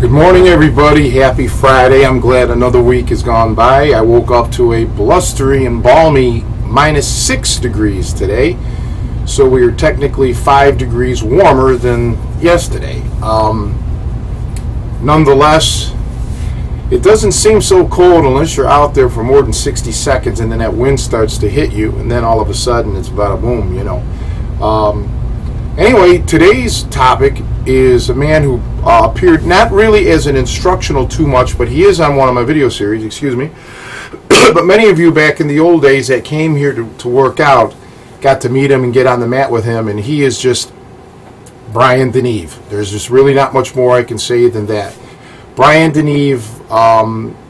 Good morning, everybody. Happy Friday. I'm glad another week has gone by. I woke up to a blustery and balmy -6 degrees today, so we are technically 5 degrees warmer than yesterday. Nonetheless, it doesn't seem so cold unless you're out there for more than 60 seconds and then that wind starts to hit you, and then all of a sudden it's about a boom, you know. Anyway, today's topic is a man who appeared not really as an instructional too much, but he is on one of my video series, excuse me. But many of you back in the old days that came here to work out got to meet him and get on the mat with him, and he is just Brian DeNeve. There's just really not much more I can say than that. Brian DeNeve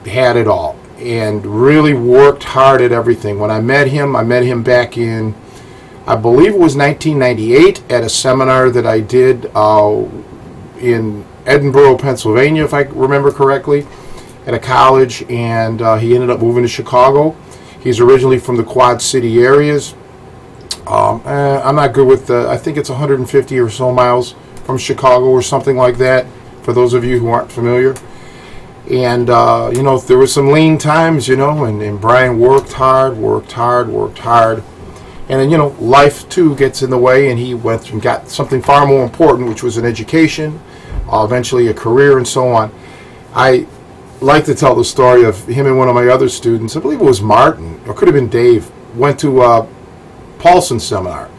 had it all and really worked hard at everything. When I met him back in, I believe it was 1998 at a seminar that I did in Edinburgh, Pennsylvania, if I remember correctly, at a college, and he ended up moving to Chicago. He's originally from the Quad City areas. I'm not good with I think it's 150 or so miles from Chicago or something like that, for those of you who aren't familiar. And, you know, there were some lean times, you know, and Brian worked hard. And then, you know, life, too, gets in the way, and he went and got something far more important, which was an education, eventually a career, and so on. I like to tell the story of him and one of my other students, I believe it was Martin, or could have been Dave, went to Paulson's seminar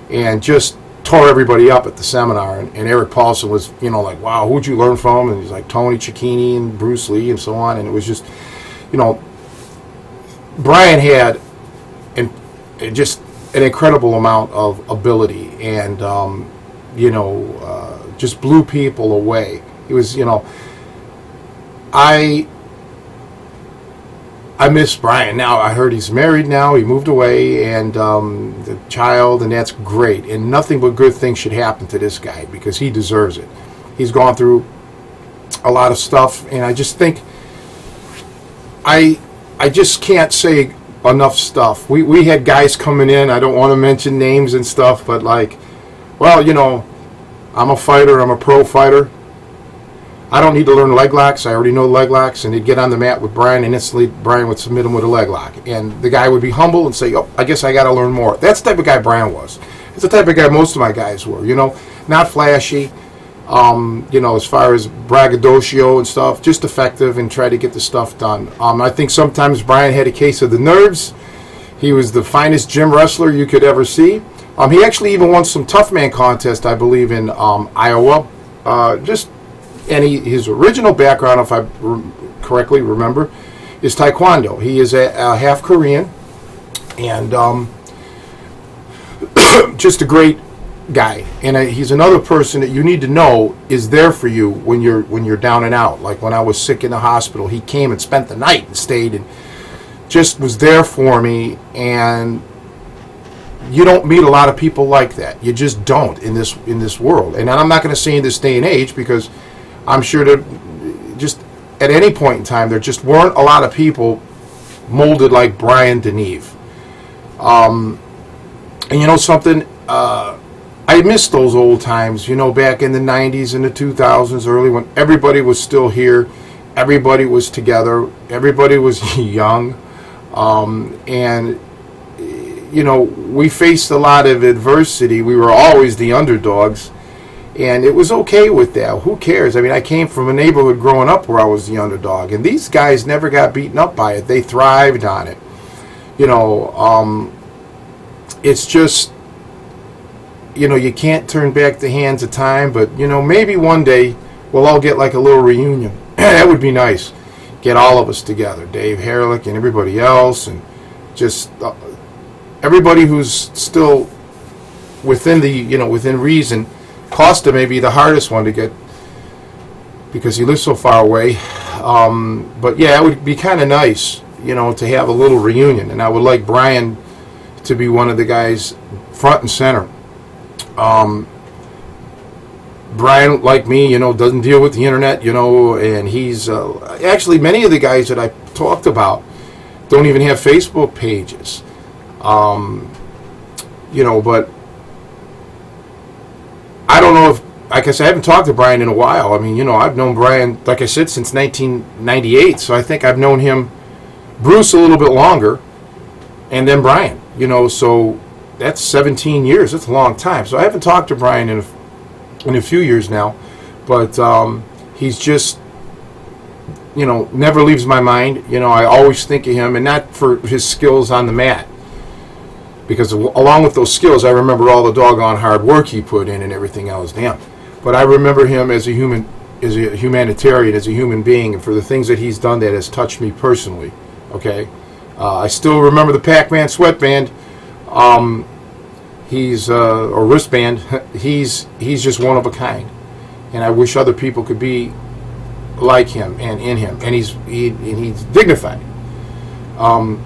and just tore everybody up at the seminar. And Eric Paulson was, you know, like, wow, who'd you learn from? And he's like, Tony Cecchine and Bruce Lee and so on. And it was just, you know, Brian had just an incredible amount of ability, and you know, just blew people away. He was, you know, I miss Brian. Now I heard he's married now. He moved away, and the child, and that's great. And nothing but good things should happen to this guy because he deserves it. He's gone through a lot of stuff, and I just think I just can't say enough stuff. We had guys coming in, I don't want to mention names and stuff, but like, well, you know, I'm a fighter, I'm a pro fighter, I don't need to learn leg locks, I already know leg locks. And he'd get on the mat with Brian, and instantly Brian would submit him with a leg lock, and the guy would be humble and say, oh, I guess I got to learn more. That's the type of guy Brian was. It's the type of guy most of my guys were, you know, not flashy, you know, as far as braggadocio and stuff, just effective and try to get the stuff done. I think sometimes Brian had a case of the nerves. He was the finest gym wrestler you could ever see. He actually even won some tough man contest, I believe, in Iowa. And his original background, if I correctly remember, is Taekwondo. He is a half Korean, and just a great guy. And he's another person that you need to know is there for you when you're down and out. Like when I was sick in the hospital, he came and spent the night and stayed and just was there for me. And you don't meet a lot of people like that. You just don't in this world. And I'm not going to say in this day and age, because I'm sure that just at any point in time there just weren't a lot of people molded like Brian DeNeve. And you know something, I miss those old times, you know, back in the 90s and the 2000s, early, when everybody was still here, everybody was together, everybody was young, and, you know, we faced a lot of adversity. We were always the underdogs, and it was okay with that. Who cares? I mean, I came from a neighborhood growing up where I was the underdog, and these guys never got beaten up by it. They thrived on it. You know, it's just, you know, you can't turn back the hands of time, but, you know, maybe one day we'll all get like a little reunion. That would be nice. Get all of us together, Dave Herlick and everybody else, and just everybody who's still within the, you know, within reason. Costa may be the hardest one to get because he lives so far away. But yeah, it would be kind of nice, you know, to have a little reunion, and I would like Brian to be one of the guys front and center. Brian, like me, you know, doesn't deal with the internet, you know, and he's actually, many of the guys that I talked about don't even have Facebook pages, you know, but I don't know if like I said, I haven't talked to Brian in a while. I mean, I've known Brian, like I said, since 1998. So I think I've known him, Bruce, a little bit longer, and then Brian. So that's 17 years. That's a long time. So I haven't talked to Brian in a few years now, but he's just, never leaves my mind. I always think of him, and not for his skills on the mat, because along with those skills, I remember all the doggone hard work he put in and everything else. Damn. But I remember him as a humanitarian, as a human being, and for the things that he's done that has touched me personally. Okay, I still remember the Pac-Man sweatband. Or wristband. He's just one of a kind, and I wish other people could be like him and in him. And he's dignified.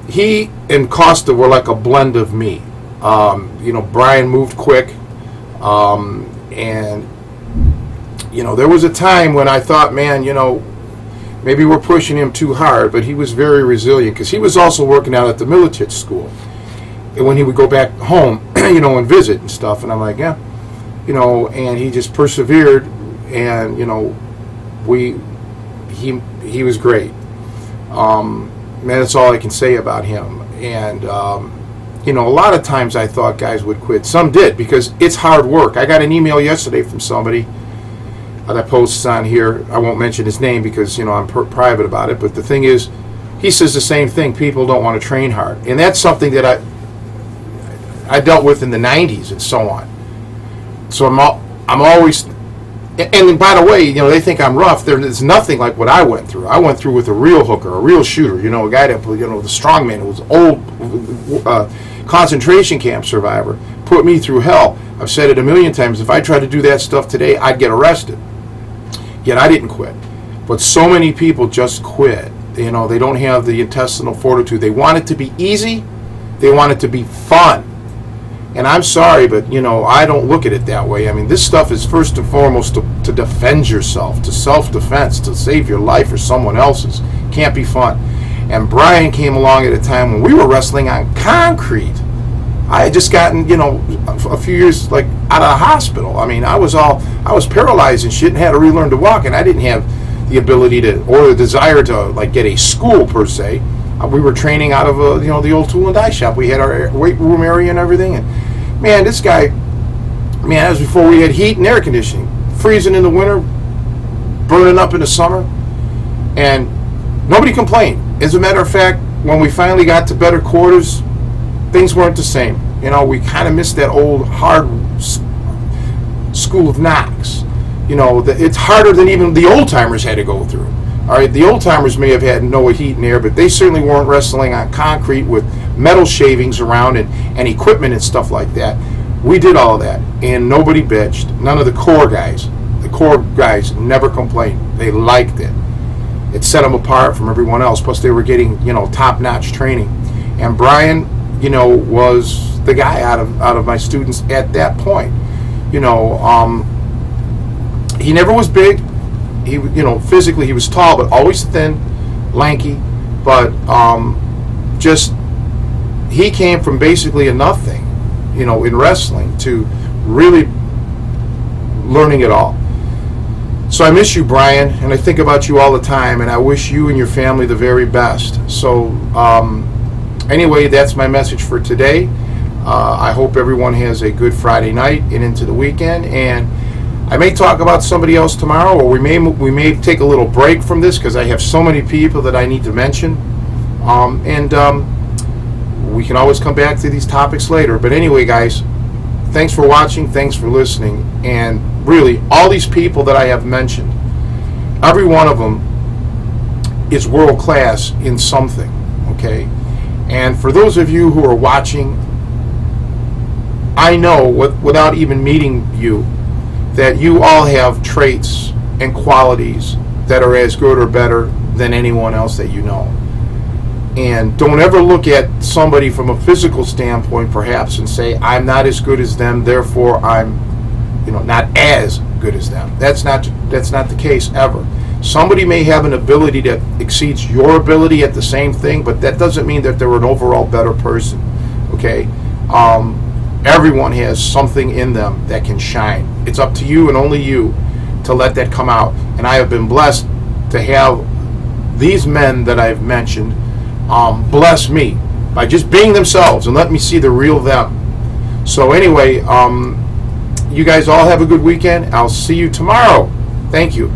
He and Costa were like a blend of me. Brian moved quick, and there was a time when I thought, man, maybe we're pushing him too hard, but he was very resilient, because he was also working out at the military school. And when he would go back home, and visit and stuff, and I'm like, yeah, and he just persevered, and he was great. Man, that's all I can say about him. And a lot of times I thought guys would quit. Some did, because it's hard work. I got an email yesterday from somebody that posts on here. I won't mention his name because I'm private about it. But the thing is, he says the same thing. People don't want to train hard, and that's something that I dealt with in the 90s and so on. So I'm always, and by the way, they think I'm rough. There's nothing like what I went through. I went through with a real hooker, a real shooter. A guy that, the strongman who was old, concentration camp survivor, put me through hell. I've said it a million times. If I tried to do that stuff today, I'd get arrested. Yet I didn't quit. But so many people just quit. They don't have the intestinal fortitude. They want it to be easy. They want it to be fun. And I'm sorry, but, I don't look at it that way. I mean, this stuff is first and foremost to defend yourself, to self-defense, to save your life or someone else's. Can't be fun. And Brian came along at a time when we were wrestling on concrete. I had just gotten, a few years, out of the hospital. I mean, I was paralyzed and shit and had to relearn to walk, and I didn't have the ability or the desire to, get a school, per se. We were training out of the old tool and die shop. We had our weight room area and everything. And man, this guy, that was before we had heat and air conditioning. Freezing in the winter, burning up in the summer, and nobody complained. As a matter of fact, when we finally got to better quarters, things weren't the same. We kind of missed that old hard school of knocks. It's harder than even the old timers had to go through. All right, the old timers may have had no heat and air, but they certainly weren't wrestling on concrete with metal shavings around and equipment and stuff like that. We did all that, and nobody bitched. None of the core guys. The core guys never complained. They liked it. It set them apart from everyone else. Plus, they were getting top-notch training. And Brian, was the guy out of my students at that point. He never was big. He, physically he was tall, but always thin, lanky. But he came from basically a nothing, in wrestling to really learning it all. So I miss you, Brian, and I think about you all the time, and I wish you and your family the very best. So anyway, that's my message for today. I hope everyone has a good Friday night and into the weekend, and I may talk about somebody else tomorrow, or we may take a little break from this because I have so many people that I need to mention, we can always come back to these topics later. But anyway, guys, thanks for watching, thanks for listening, and really, all these people that I have mentioned, every one of them is world class in something, okay? And for those of you who are watching, I know, without even meeting you, that you all have traits and qualities that are as good or better than anyone else that you know. And don't ever look at somebody from a physical standpoint, perhaps, and say, I'm not as good as them, therefore I'm, not as good as them. That's not the case ever. Somebody may have an ability that exceeds your ability at the same thing, but that doesn't mean that they're an overall better person. Okay? Everyone has something in them that can shine. It's up to you and only you to let that come out. And I have been blessed to have these men that I've mentioned bless me by just being themselves and let me see the real them. So anyway, you guys all have a good weekend. I'll see you tomorrow. Thank you.